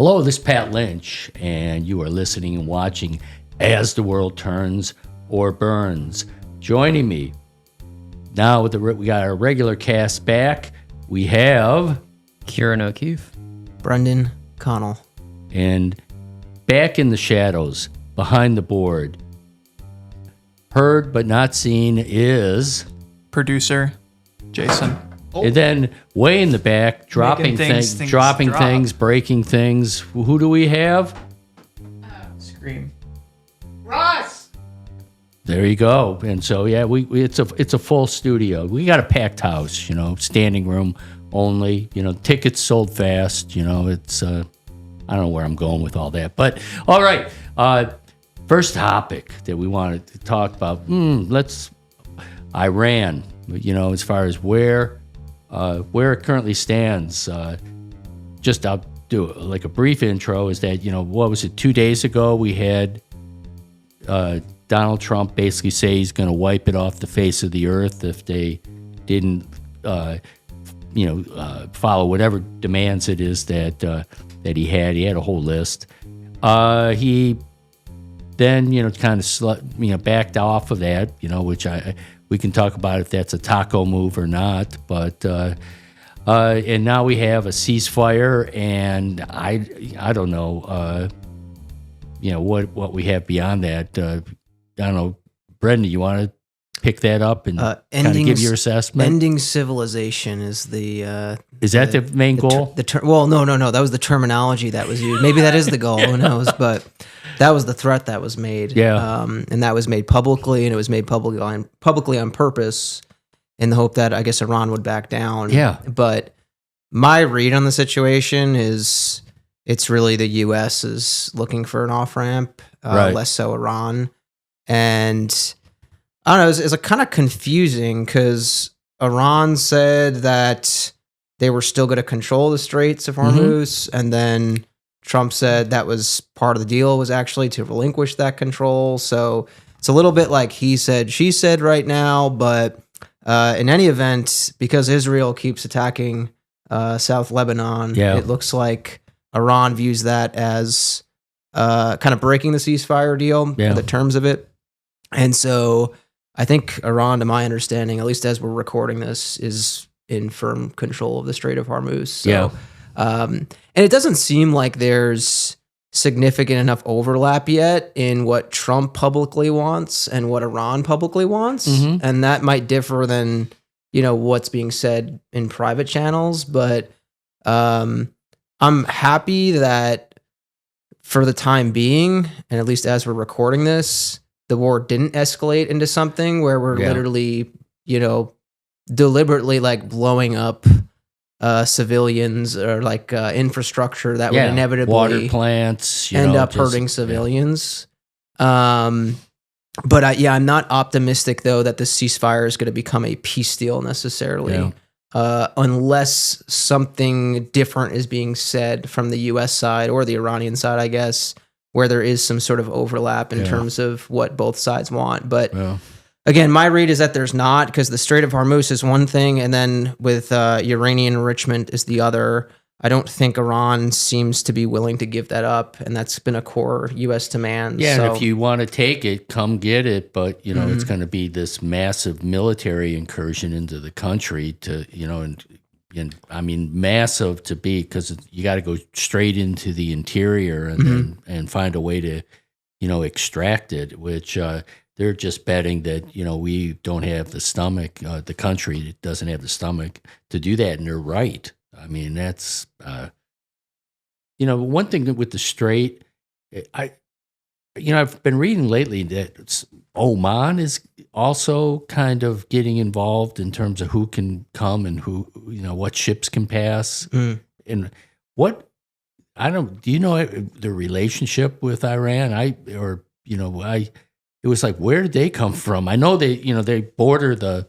Hello, this is Pat Lynch, and you are listening and watching As the World Turns or Burns. Joining me now, we got our regular cast back. We have Kieran O'Keefe, Brendan Connell, and back in the shadows, behind the board, heard but not seen is producer Jayson. And then way in the back, dropping things, breaking things. Who do we have? Scream. Ross! There you go. And so yeah, it's a full studio. We got a packed house, standing room only. Tickets sold fast. It's I don't know where I'm going with all that, but all right. First topic that we wanted to talk about. Iran. As far as where it currently stands. Just I'll do like a brief intro. Is that what was it? 2 days ago we had Donald Trump basically say he's going to wipe it off the face of the earth if they didn't, follow whatever demands it is that he had. He had a whole list. He then kind of backed off of that. Which we can talk about if that's a taco move or not. But and now we have a ceasefire, and I don't know. What we have beyond that. I don't know, Brendan, you want to pick that up and kind of give your assessment? Ending civilization is the... is that the main goal? Well, no. That was the terminology that was used. Maybe that is the goal, who knows? But that was the threat that was made. Yeah. And that was made publicly, and it was made publicly on purpose in the hope that, I guess, Iran would back down. Yeah. But my read on the situation is it's really the U.S. is looking for an off-ramp, right. Less so Iran. And I don't know, it's kind of confusing because Iran said that they were still going to control the Straits of Hormuz, and then Trump said that was part of the deal, was actually to relinquish that control. So it's a little bit like he said, she said right now, but in any event, because Israel keeps attacking South Lebanon, it looks like Iran views that as kind of breaking the ceasefire deal, the terms of it. And so I think Iran, to my understanding, at least as we're recording this, is in firm control of the Strait of Hormuz. So, and it doesn't seem like there's significant enough overlap yet in what Trump publicly wants and what Iran publicly wants. And that might differ than, what's being said in private channels. But I'm happy that for the time being, and at least as we're recording this, the war didn't escalate into something where we're literally, deliberately like blowing up civilians or like infrastructure that would inevitably water plants end up hurting civilians. But I'm not optimistic though that the ceasefire is going to become a peace deal necessarily, unless something different is being said from the U.S. side or the Iranian side, I guess, where there is some sort of overlap in terms of what both sides want. But again, my read is that there's not, because the Strait of Hormuz is one thing, and then with uranium enrichment is the other. I don't think Iran seems to be willing to give that up, and that's been a core U.S. demand. Yeah, so, and if you want to take it, come get it, but, it's going to be this massive military incursion into the country to, and I mean, massive to be, because you got to go straight into the interior and find a way to, extract it, which they're just betting that, we don't have the stomach, the country doesn't have the stomach to do that. And they're right. I mean, that's, one thing with the Strait, I've been reading lately that Oman is also kind of getting involved in terms of who can come and who, what ships can pass. And do you know the relationship with Iran? It was like, where did they come from? I know they border the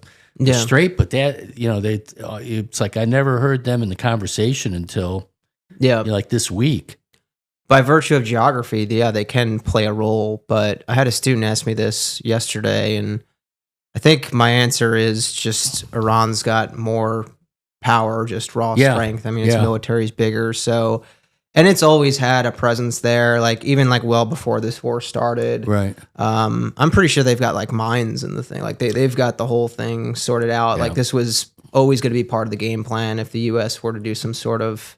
Strait, but that, it's like I never heard them in the conversation until like this week. By virtue of geography, they can play a role, but I had a student ask me this yesterday, and I think my answer is just Iran's got more power, just raw strength. I mean, its military is bigger, so And it's always had a presence there, like even like well before this war started. Right. I'm pretty sure they've got like mines in the thing. Like they've got the whole thing sorted out. Yeah. Like this was always going to be part of the game plan if the U.S. were to do some sort of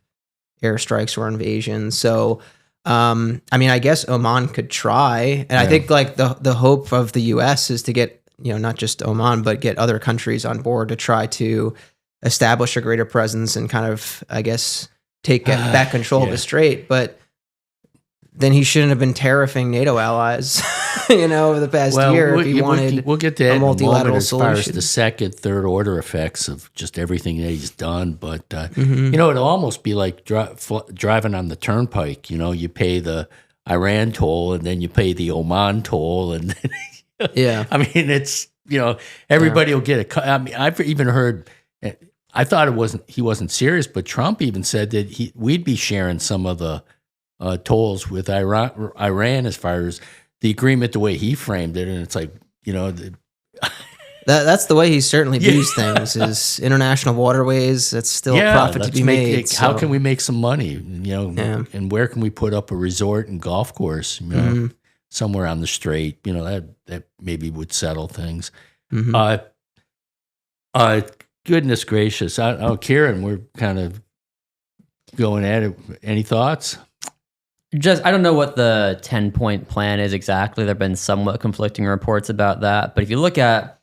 airstrikes or invasion. So, I mean, I guess Oman could try. And I think like the hope of the U.S. is to get, not just Oman, but get other countries on board to try to establish a greater presence and kind of, I guess, take back control of the strait. But then he shouldn't have been tariffing NATO allies, over the past year if he wanted we'll get to that a multilateral as far as solution. the second, third order effects of just everything that he's done. But, Mm-hmm. it'll almost be like driving on the turnpike. You pay the Iran toll and then you pay the Oman toll. And then, Yeah. I mean, it's, everybody will get a cut. I mean, I've even heard, I thought he wasn't serious, but Trump even said that we'd be sharing some of the tolls with Iran as far as the agreement, the way he framed it. And it's like, That's the way he certainly views things, is international waterways. That's still a profit to let's be make made. it- How so- can we make some money, and where can we put up a resort and golf course, Mm-hmm. somewhere on the strait, that maybe would settle things. Mhm. Goodness gracious. Kieran, we're kind of going at it. Any thoughts? I don't know what the 10-point plan is exactly. There have been somewhat conflicting reports about that. But if you look at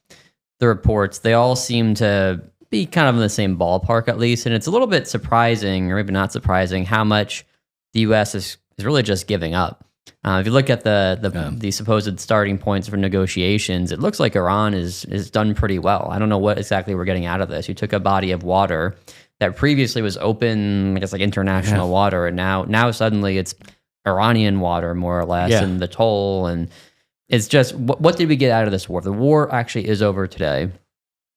the reports, they all seem to be kind of in the same ballpark, at least. And it's a little bit surprising, or maybe not surprising, how much the U.S. is really just giving up. If you look at the supposed starting points for negotiations, it looks like Iran is done pretty well. I don't know what exactly we're getting out of this. You took a body of water that previously was open, I guess, like international water, and now suddenly it's Iranian water, more or less, and the toll. And it's just, what did we get out of this war? The war actually is over today,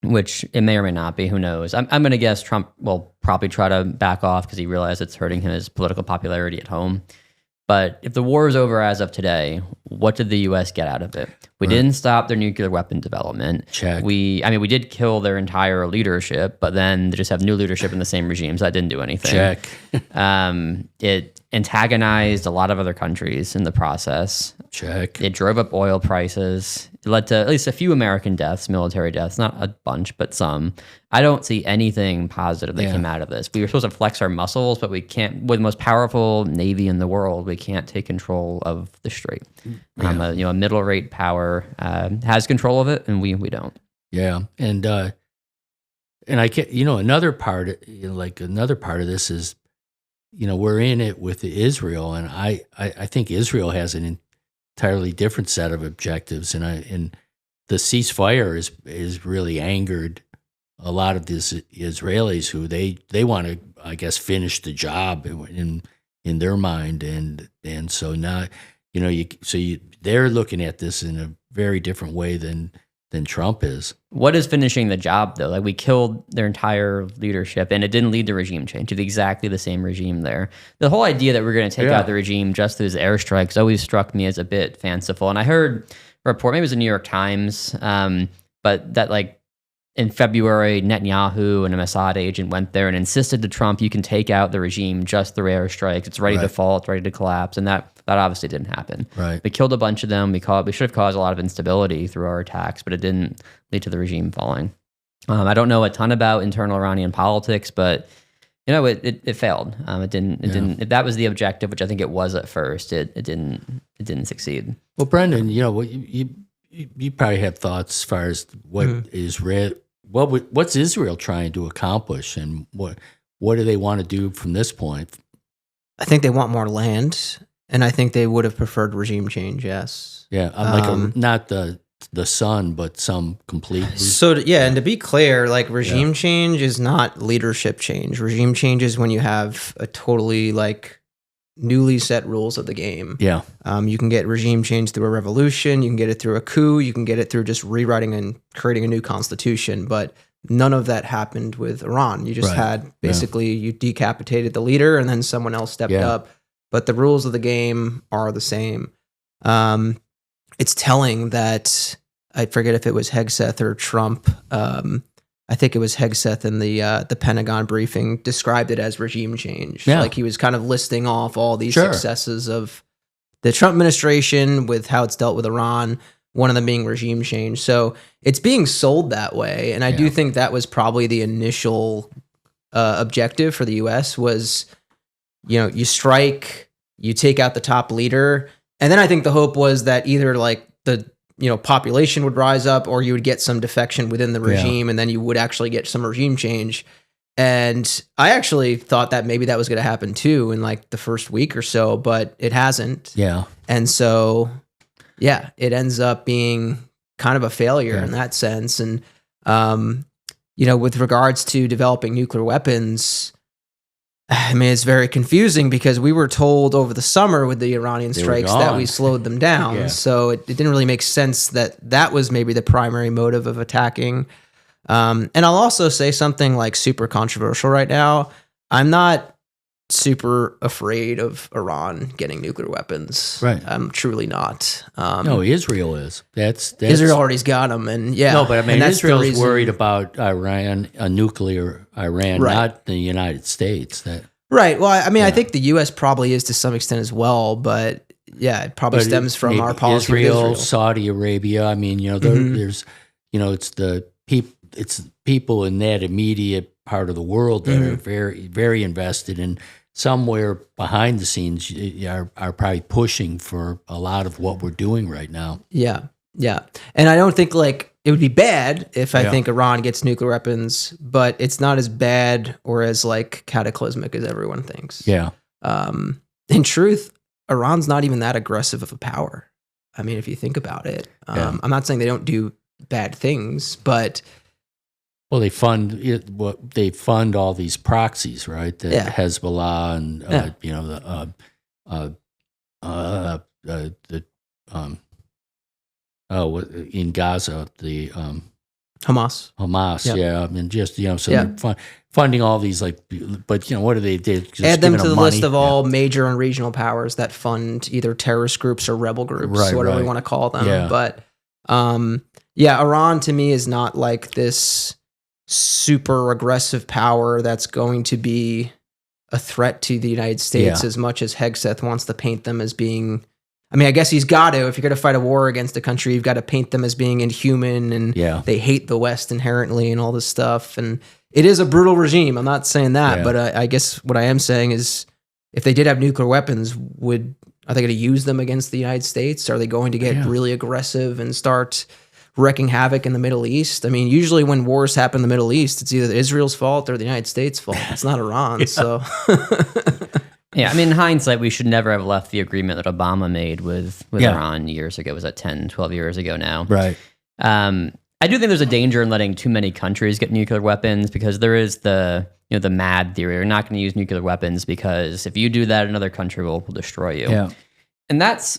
which it may or may not be. Who knows? I'm going to guess Trump will probably try to back off because he realized it's hurting his political popularity at home. But if the war is over as of today, what did the U.S. get out of it? We didn't stop their nuclear weapon development. Check. We did kill their entire leadership, but then they just have new leadership in the same regime, so that didn't do anything. Check. It antagonized a lot of other countries in the process. Check. It drove up oil prices. It led to at least a few American deaths, military deaths, not a bunch, but some. I don't see anything positive that came out of this. We were supposed to flex our muscles, but we can't. With the most powerful navy in the world, we can't take control of the strait. A middle-rate power has control of it, and we don't. Yeah, and I can't. Another part of this is, we're in it with Israel, and I think Israel has an entirely different set of objectives, and the ceasefire is really angered a lot of these Israelis who they want to, I guess, finish the job in their mind, and so now they're looking at this in a very different way than Trump is. What is finishing the job, though? Like, we killed their entire leadership, and it didn't lead to regime change. It's exactly the same regime there. The whole idea that we're going to take out the regime just through airstrikes always struck me as a bit fanciful. And I heard a report, maybe it was the New York Times, but that, like, in February, Netanyahu and a Mossad agent went there and insisted to Trump, you can take out the regime just through airstrikes. It's ready to fall. It's ready to collapse. And that obviously didn't happen. Right. We killed a bunch of them. We should have caused a lot of instability through our attacks, but it didn't lead to the regime falling. I don't know a ton about internal Iranian politics, but it failed. It didn't. If that was the objective, which I think it was at first, it didn't succeed. Well, Brendan, you probably have thoughts as far as what what's Israel trying to accomplish, and what do they want to do from this point? I think they want more land, and I think they would have preferred regime change. Yes. Yeah, not the sun, but some completely. So and to be clear, like regime change is not leadership change. Regime change is when you have a totally like newly set rules of the game. Yeah. You can get regime change through a revolution. You can get it through a coup. You can get it through just rewriting and creating a new constitution. But none of that happened with Iran. You just had basically you decapitated the leader and then someone else stepped up. But the rules of the game are the same. It's telling that I forget if it was Hegseth or Trump I think it was Hegseth in the Pentagon briefing described it as regime change. Yeah. Like he was kind of listing off all these Sure. successes of the Trump administration with how it's dealt with Iran, one of them being regime change. So it's being sold that way. And I do think that was probably the initial objective for the U.S. was, you strike, you take out the top leader. And then I think the hope was that either like the population would rise up or you would get some defection within the regime and then you would actually get some regime change. And I actually thought that maybe that was going to happen too in like the first week or so, but it hasn't. Yeah. And so, it ends up being kind of a failure in that sense. And, with regards to developing nuclear weapons, I mean, it's very confusing because we were told over the summer with the Iranian strikes that we slowed them down. Yeah. So it didn't really make sense that was maybe the primary motive of attacking. And I'll also say something like super controversial right now. I'm not super afraid of Iran getting nuclear weapons. Right. I'm truly not. No, Israel is. That's Israel already's got them. And No, but I mean, and that's the Israel's reason- worried about Iran, a nuclear Iran, Right. not the United States. Right. Well, I mean, I think the U.S. probably is to some extent as well, but it probably But stems from maybe our policy with Israel, Saudi Arabia. I mean, there's, it's the people in that immediate part of the world that are very, very invested in somewhere behind the scenes are probably pushing for a lot of what we're doing right now. Yeah. And I don't think like it would be bad if I think Iran gets nuclear weapons, but it's not as bad or as like cataclysmic as everyone thinks. Yeah. In truth, Iran's not even that aggressive of a power. I mean, if you think about it, I'm not saying they don't do bad things, but Well, they fund it. They fund all these proxies, right? The Hezbollah and in Gaza, the Hamas. Hamas. Yeah. I mean, just so they're funding all these but what do they do? Just Add them giving to the money? list of all major and regional powers that fund either terrorist groups or rebel groups, whatever we want to call them. Yeah. But Iran to me is not like this super aggressive power that's going to be a threat to the United States as much as Hegseth wants to paint them as being. I mean, I guess he's got to. If you're going to fight a war against a country, you've got to paint them as being inhuman and they hate the West inherently and all this stuff. And it is a brutal regime. I'm not saying that, but I guess what I am saying is if they did have nuclear weapons, are they going to use them against the United States? Are they going to get really aggressive and start wreaking havoc in the Middle East? I mean, usually when wars happen in the Middle East, it's either Israel's fault or the United States' fault. It's not Iran. So, I mean, in hindsight, we should never have left the agreement that Obama made with Iran years ago. Was that 10, 12 years ago now? Right. I do think there's a danger in letting too many countries get nuclear weapons because there is the MAD theory. You're not going to use nuclear weapons because if you do that, another country will destroy you. Yeah. And that's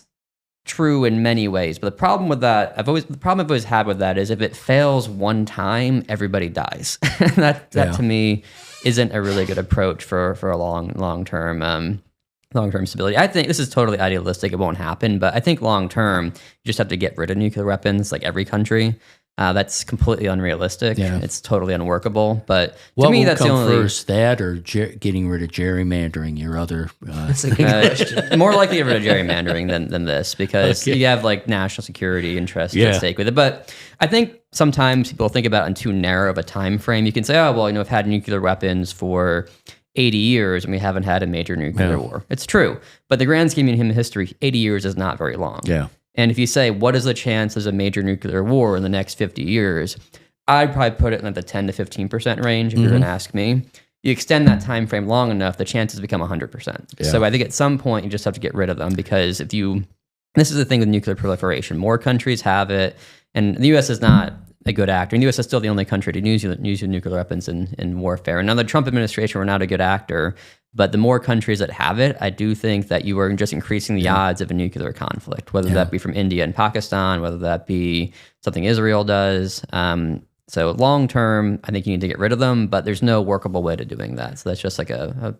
true in many ways, but the problem with that, I've always had with that is if it fails one time, everybody dies. that to me isn't a really good approach for a long term stability. I think this is totally idealistic; it won't happen, but I think long term, you just have to get rid of nuclear weapons, like every country. That's completely unrealistic. Yeah. It's totally unworkable. But to me, that's the only first, that or getting rid of gerrymandering. Your other that's a good question. More likely to get rid of gerrymandering than this because you have like national security interests at stake with it. But I think sometimes people think about it in too narrow of a time frame. You can say, oh well, we've had nuclear weapons for 80 years and we haven't had a major nuclear war. It's true, but the grand scheme of human history, 80 years is not very long. Yeah. And if you say, what is the chance there's a major nuclear war in the next 50 years, I'd probably put it in the 10 to 15% range if you're going to ask me. You extend that time frame long enough, the chances become 100%. Yeah. So I think at some point you just have to get rid of them because this is the thing with nuclear proliferation. More countries have it, and the U.S. is not a good actor. And the U.S. is still the only country to use nuclear weapons in warfare. And now the Trump administration, we're not a good actor. But the more countries that have it, I do think that you are just increasing the odds of a nuclear conflict, whether that be from India and Pakistan, whether that be something Israel does. So long term, I think you need to get rid of them, but there's no workable way to doing that. So that's just like a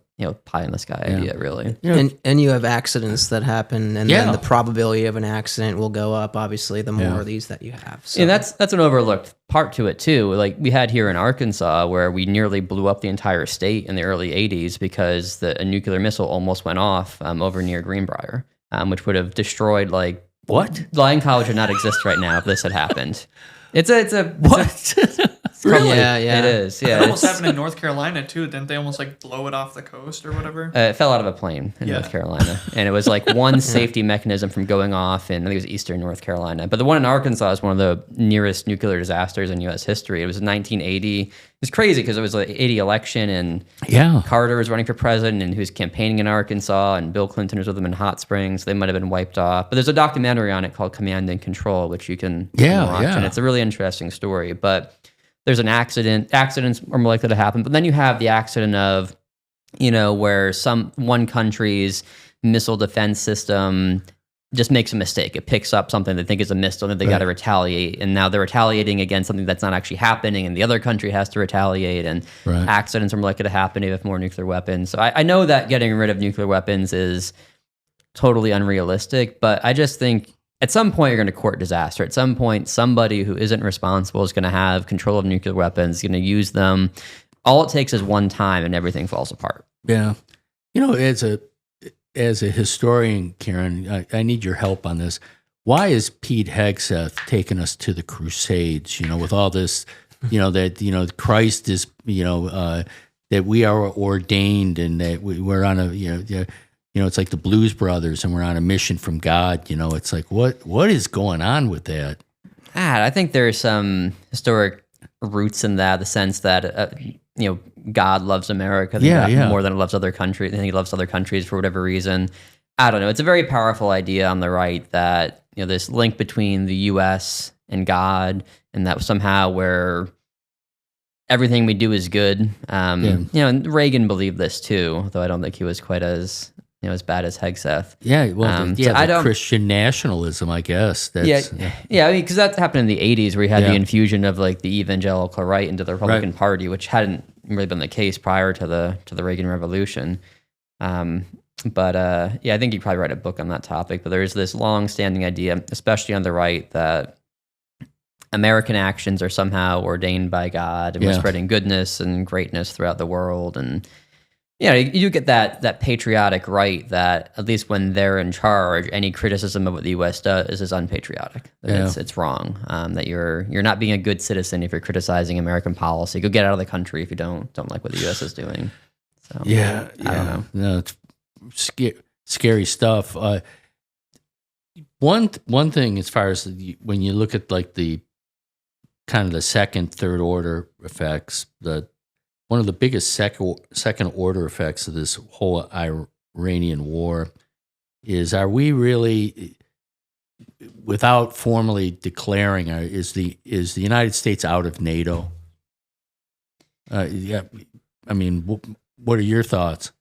pie in the sky idea, really. And you have accidents that happen, and then the probability of an accident will go up. Obviously, the more of these that you have. So. Yeah, that's an overlooked part to it too. Like we had here in Arkansas, where we nearly blew up the entire state in the early '80s because a nuclear missile almost went off over near Greenbrier, which would have destroyed like What? Lyon College would not exist right now if this had happened. It's a What? Really? Yeah, It is. It Yeah, almost it's- happened in North Carolina too. Didn't they almost like blow it off the coast or whatever? it fell out of a plane in Yeah. North Carolina, and it was like one safety mechanism from going off in I think it was eastern North Carolina. But the one in Arkansas is one of the nearest nuclear disasters in U.S. history. It was in 1980. It's crazy because it was like 80 election, and Yeah. Carter was running for president, and he was campaigning in Arkansas, and Bill Clinton was with him in Hot Springs. They might have been wiped off. But there's a documentary on it called Command and Control, which you can watch, and it's a really interesting story. But there's an accident. Accidents are more likely to happen. But then you have the accident of, where one country's missile defense system just makes a mistake. It picks up something they think is a missile, and they got to retaliate. And now they're retaliating against something that's not actually happening, and the other country has to retaliate. And accidents are more likely to happen if you have more nuclear weapons. So I know that getting rid of nuclear weapons is totally unrealistic, but I just think at some point you're going to court disaster. At some point, somebody who isn't responsible is going to have control of nuclear weapons, going to use them. All it takes is one time, and everything falls apart. Yeah. As a historian, Kieran, I need your help on this. Why is Pete Hegseth taking us to the Crusades? With all this, that Christ is, that we are ordained, and that we're on a, it's like the Blues Brothers, and we're on a mission from God. It's like what is going on with that? I think there's some historic roots in that, the sense that God loves America more than it loves other countries. I think he loves other countries for whatever reason. I don't know. It's a very powerful idea on the right that this link between the U.S. and God, and that somehow where everything we do is good. And Reagan believed this too, though I don't think he was quite as as bad as Hegseth. Yeah, well, so Christian nationalism, I guess. That's, I mean, because that happened in the '80s, where you had the infusion of like the evangelical right into the Republican Party, which hadn't really been the case prior to the Reagan Revolution. I think you probably write a book on that topic. But there's this long-standing idea, especially on the right, that American actions are somehow ordained by God, and we're spreading goodness and greatness throughout the world. And you do get that patriotic right that, at least when they're in charge, any criticism of what the U.S. does is unpatriotic. It's wrong. That you're not being a good citizen if you're criticizing American policy. Go get out of the country if you don't like what the U.S. is doing. So I don't know. No, it's scary stuff. One thing, as far as when you look at like the kind of the second, third order effects, one of the biggest second order effects of this whole Iranian war is: are we really, without formally declaring, is the United States out of NATO? I mean, what are your thoughts?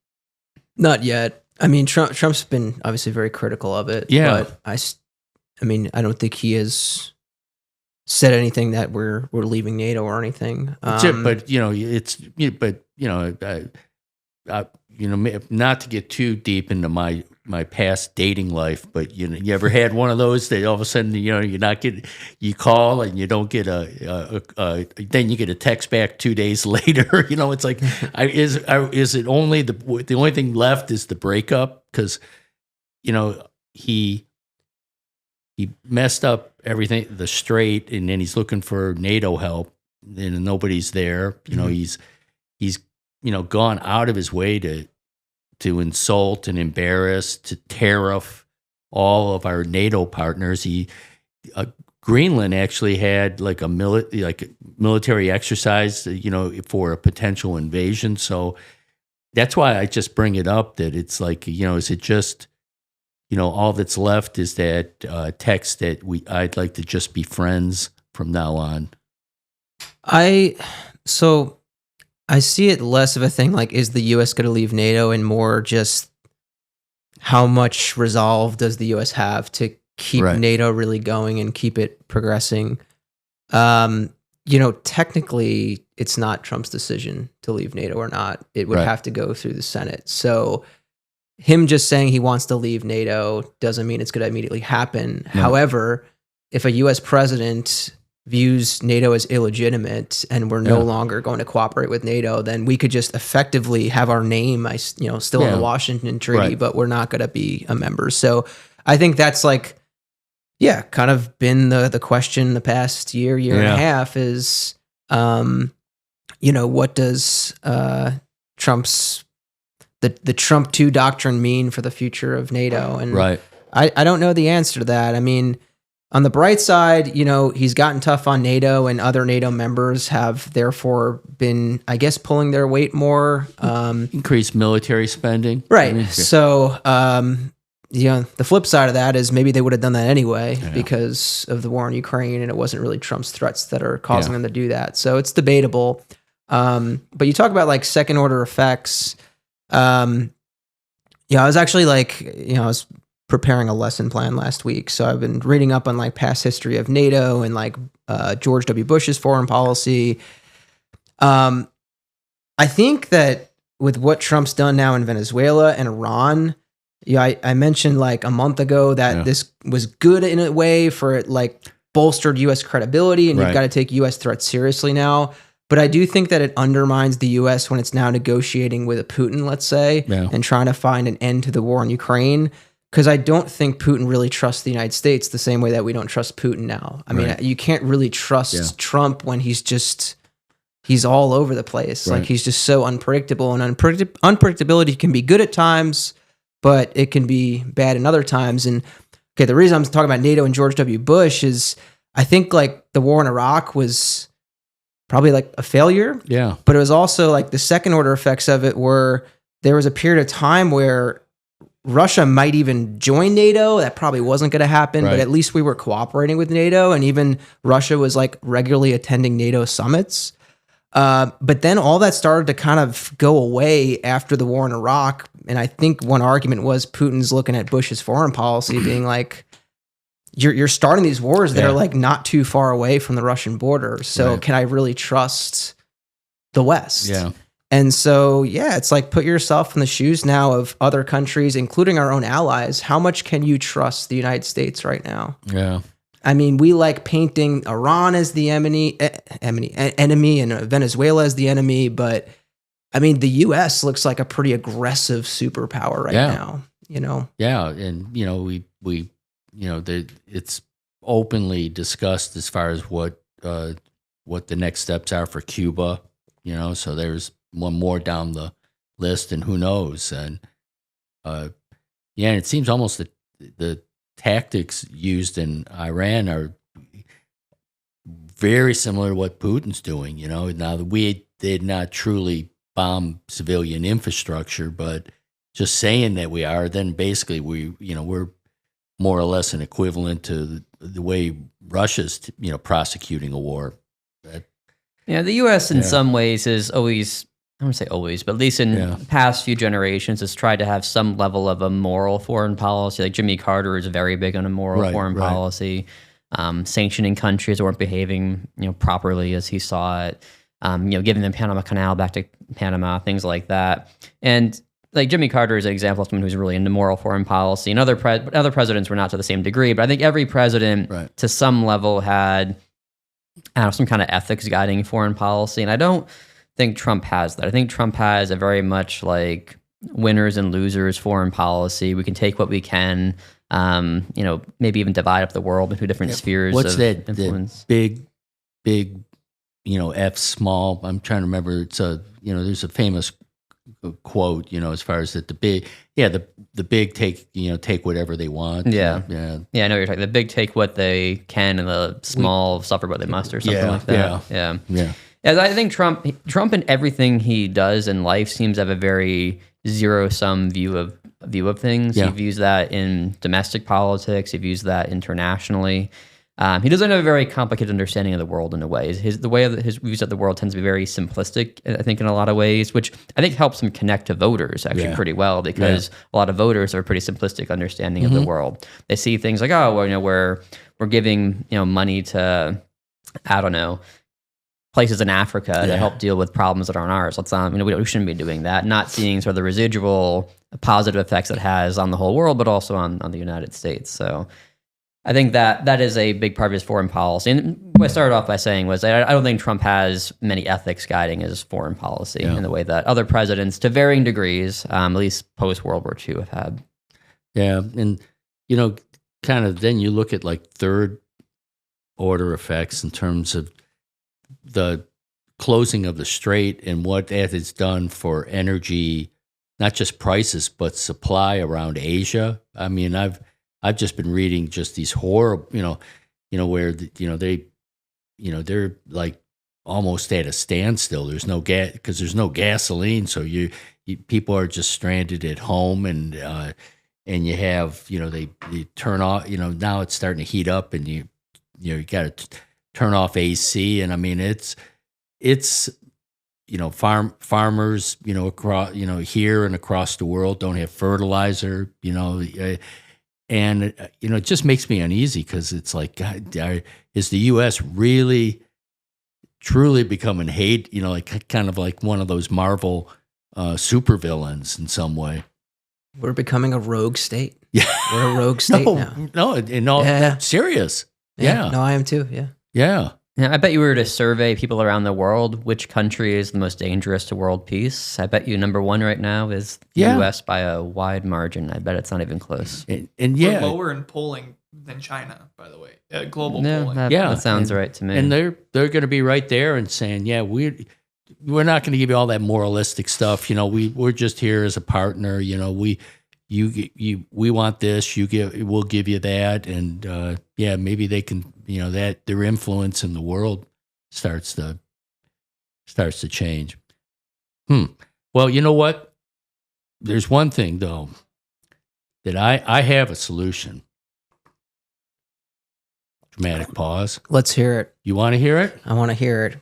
Not yet. I mean, Trump's been obviously very critical of it. Yeah. But I don't think he has said anything that we're leaving NATO or anything. Not to get too deep into my past dating life, but you ever had one of those that all of a sudden you call and you don't get then you get a text back 2 days later. It's like is it only the only thing left is the breakup, because he messed up everything, the strait, and then he's looking for NATO help, and nobody's there. He's gone out of his way to insult and embarrass, to tariff all of our NATO partners. Greenland actually had like a military exercise, for a potential invasion. So that's why I just bring it up, that it's like, is it just, all that's left is that text that I'd like to just be friends from now on. I see it less of a thing like, is the U.S. going to leave NATO, and more just how much resolve does the U.S. have to keep NATO really going and keep it progressing. Technically, it's not Trump's decision to leave NATO or not. It would have to go through the Senate. So him just saying he wants to leave NATO doesn't mean it's going to immediately happen. No. However, if a U.S. president views NATO as illegitimate and we're no longer going to cooperate with NATO, then we could just effectively have our name, still in the Washington Treaty, but we're not going to be a member. So I think that's like, kind of been the question the past year and a half is, what does Trump's the Trump 2 doctrine mean for the future of NATO? And I don't know the answer to that. I mean, on the bright side, he's gotten tough on NATO, and other NATO members have therefore been, I guess, pulling their weight more. Increased military spending. Right. So, the flip side of that is maybe they would have done that anyway because of the war in Ukraine, and it wasn't really Trump's threats that are causing them to do that. So it's debatable. But you talk about like second order effects. I was actually I was preparing a lesson plan last week. So I've been reading up on like past history of NATO and like George W. Bush's foreign policy. I think that with what Trump's done now in Venezuela and Iran, I mentioned like a month ago that this was good in a way for it, like bolstered U.S. credibility, and you've got to take U.S. threats seriously now. But I do think that it undermines the U.S. when it's now negotiating with a Putin, let's say, and trying to find an end to the war in Ukraine. Because I don't think Putin really trusts the United States the same way that we don't trust Putin now. I mean, you can't really trust Trump when he's all over the place. Like he's just so unpredictable, and unpredictability can be good at times, but it can be bad in other times. And the reason I'm talking about NATO and George W. Bush is I think like the war in Iraq was probably like a failure. Yeah. But it was also like the second order effects of it were there was a period of time where Russia might even join NATO. That probably wasn't going to happen, but at least we were cooperating with NATO, and even Russia was like regularly attending NATO summits. But then all that started to kind of go away after the war in Iraq. And I think one argument was Putin's looking at Bush's foreign policy being like, you're starting these wars that are like not too far away from the Russian border. So can I really trust the West? Yeah. And so, it's like put yourself in the shoes now of other countries, including our own allies. How much can you trust the United States right now? Yeah. I mean, we like painting Iran as the enemy and Venezuela as the enemy. But I mean, the U.S. looks like a pretty aggressive superpower right now, Yeah. And, we it's openly discussed as far as what the next steps are for Cuba, so there's one more down the list, and who knows? And and it seems almost that the tactics used in Iran are very similar to what Putin's doing. Now we did not truly bomb civilian infrastructure, but just saying that we are, then basically we're more or less an equivalent to the way Russia's prosecuting a war. The U.S. in some ways is always, I don't want to say always, but at least in past few generations has tried to have some level of a moral foreign policy. Like Jimmy Carter is very big on a moral foreign policy, sanctioning countries that weren't behaving properly as he saw it, giving the Panama Canal back to Panama, things like that. And like Jimmy Carter is an example of someone who's really into moral foreign policy, and other presidents were not to the same degree. But I think every president to some level had some kind of ethics guiding foreign policy, and I don't think Trump has that. I think Trump has a very much like winners and losers foreign policy. We can take what we can, maybe even divide up the world into different spheres. What's of that influence. Big, F small? I'm trying to remember. It's there's a famous quote, as far as that the big take whatever they want. Yeah. I know what you're talking. The big take what they can, and the small suffer what they must, or something like that. Yeah. As I think Trump in everything he does in life seems to have a very zero-sum view of things. He views that in domestic politics. He views that internationally. He doesn't have a very complicated understanding of the world in a way. The way of his views of the world tends to be very simplistic, I think, in a lot of ways, which I think helps him connect to voters actually pretty well, because a lot of voters have a pretty simplistic understanding of the world. They see things like, we're giving money to, I don't know, places in Africa to help deal with problems that aren't ours. Let's we shouldn't be doing that. Not seeing sort of the residual positive effects it has on the whole world, but also on the United States. So I think that is a big part of his foreign policy. And what I started off by saying was I don't think Trump has many ethics guiding his foreign policy in the way that other presidents, to varying degrees, at least post World War II, have had. Yeah, and kind of then you look at like third order effects in terms of the closing of the strait and what that has done for energy, not just prices but supply around Asia. I mean, I've just been reading just these horrible, where they're like almost at a standstill. There's no gas because there's no gasoline, so you people are just stranded at home, and you have they turn off. Now it's starting to heat up, and you got to turn off AC, and I mean it's farmers across here and across the world don't have fertilizer, and it just makes me uneasy because it's like, God, is the U.S. really truly becoming like kind of like one of those Marvel supervillains in some way? We're becoming a rogue state. Yeah, we're a rogue state now. No, serious. Yeah. No, I am too. Yeah. Yeah. Yeah, I bet you were to survey people around the world, which country is the most dangerous to world peace? I bet you number one right now is the U.S. by a wide margin. I bet it's not even close. And we're lower in polling than China, by the way. Global polling. That sounds right to me. And they're going to be right there and saying, we're not going to give you all that moralistic stuff. We're just here as a partner. We want this. We'll give you that, and maybe they can. That their influence in the world starts to change. Well, you know what? There's one thing though that I have a solution. Dramatic pause. Let's hear it. You want to hear it? I want to hear it.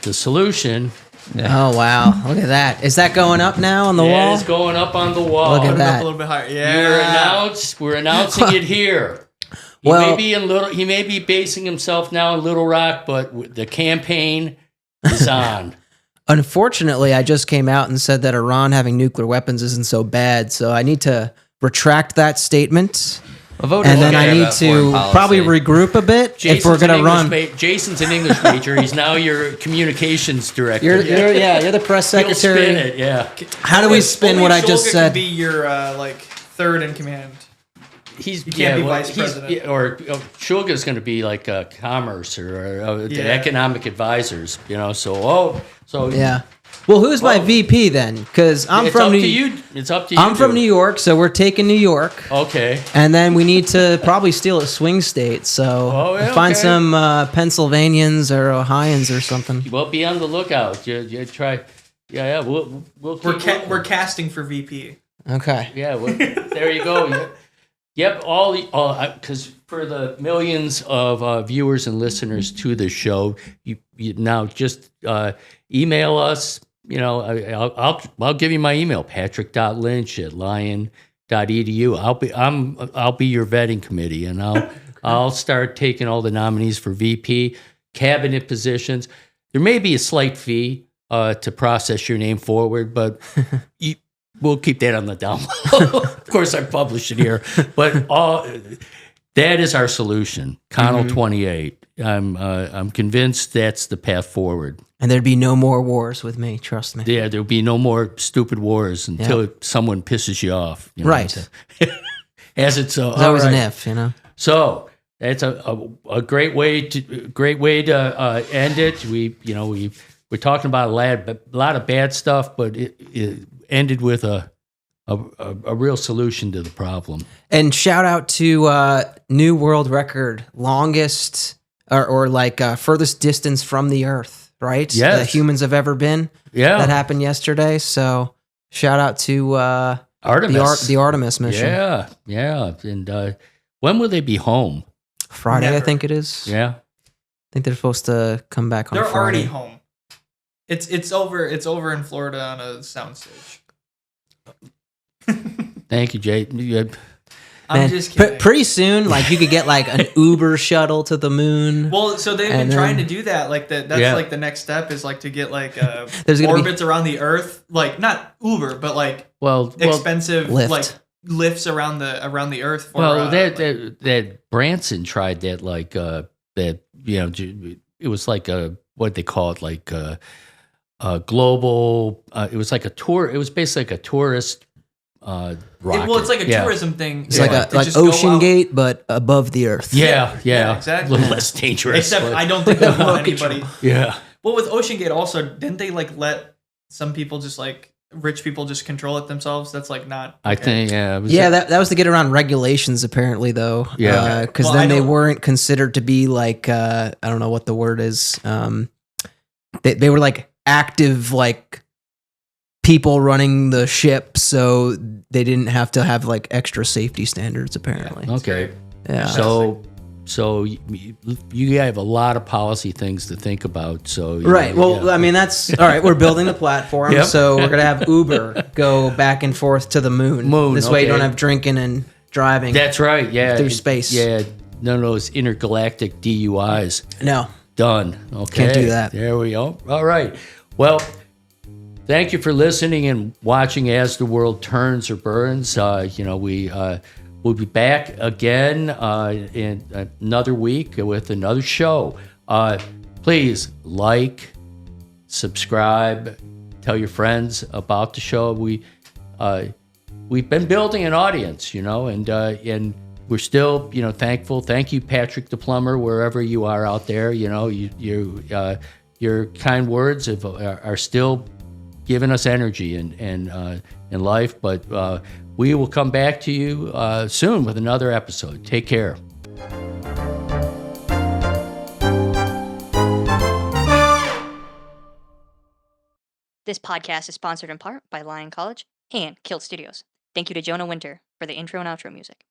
The solution. Yeah. Oh wow! Look at that. Is that going up now on the wall? It's going up on the wall. Look at that. Up a little bit higher. Yeah. We're announcing it here. He may be basing himself now in Little Rock, but the campaign is on. Unfortunately, I just came out and said that Iran having nuclear weapons isn't so bad, so I need to retract that statement. And then I need to probably regroup a bit if we're going to run. Jayson's an English major. He's now your communications director. You're the press secretary. He'll spin it, yeah. How do we spin what I just said? Can be your third in command. You can't be vice president. Or Shulga's going to be like commerce or the economic advisors. Yeah. Well, who's my VP then? Because I'm from It's up to you. I'm from New York, so we're taking New York. Okay. And then we need to probably steal a swing state. So find some Pennsylvanians or Ohioans or something. Well, be on the lookout. You try. Yeah. We're casting for VP. Okay. Yeah. There you go. Yep. Because for the millions of viewers and listeners to the show, you now just email us. I'll give you my email, patrick.lynch@lyon.edu. I'll be your vetting committee, and I'll start taking all the nominees for VP, cabinet positions. There may be a slight fee to process your name forward, but we'll keep that on the down low. Of course, I publish it here, but that is our solution. Connell 28. I'm convinced that's the path forward. And there'd be no more wars with me, trust me. Yeah, there'll be no more stupid wars until someone pisses you off. Right. As it's there's always an if, So that's a great way to end it. We're talking about a lot of bad stuff, but it ended with a real solution to the problem. And shout out to new world record, longest or furthest distance from the Earth. Right? Yes. That humans have ever been. Yeah. That happened yesterday. So shout out to Artemis. The Artemis mission. Yeah. And when will they be home? Friday, Never. I think it is. Yeah. I think they're supposed to come back on They're Friday. already home. It's over in Florida on a soundstage. Thank you, Jay. I'm just kidding. Pretty soon, you could get an Uber shuttle to the moon. Well, so they've been trying to do that. That's the next step is to get orbits around the Earth. Not Uber, but expensive Lyft. lifts around the Earth. For, Well, that Branson tried that, like that, it was like what they call it, like global. It was like a tour. It was basically like a tourist rocket. Well, it's like a tourism thing. It's like Ocean Gate, but above the Earth. Yeah, exactly. A little less dangerous. Except but- I don't think that will anybody. Yeah. Well, with Ocean Gate also, didn't they like let some people just like rich people just control it themselves? That's like not. I think, yeah. It was That was to get around regulations, apparently, though. Yeah. Because Well, then I they don't- weren't considered to be like, I don't know what the word is. They were like active, like people running the ship, so they didn't have to have like extra safety standards, apparently. Okay. Yeah. So you have a lot of policy things to think about. So Right. Well, yeah. I mean, that's all right. We're building the platform, Yep. so we're gonna have Uber go back and forth to the moon. This way, you don't okay. have drinking and driving. That's right. Yeah. Through space. Yeah. None of those intergalactic DUIs. No. Done. Okay. Can't do that. There we go. All right. Well, thank you for listening and watching as the world turns or burns. We'll be back again in another week with another show. Please like, subscribe, tell your friends about the show. We've been building an audience, and we're still, thankful. Thank you, Patrick the plumber, wherever you are out there. Your kind words are still giving us energy in life. But we will come back to you soon with another episode. Take care. This podcast is sponsored in part by Lyon College and KILT Studios. Thank you to Jonah Winter for the intro and outro music.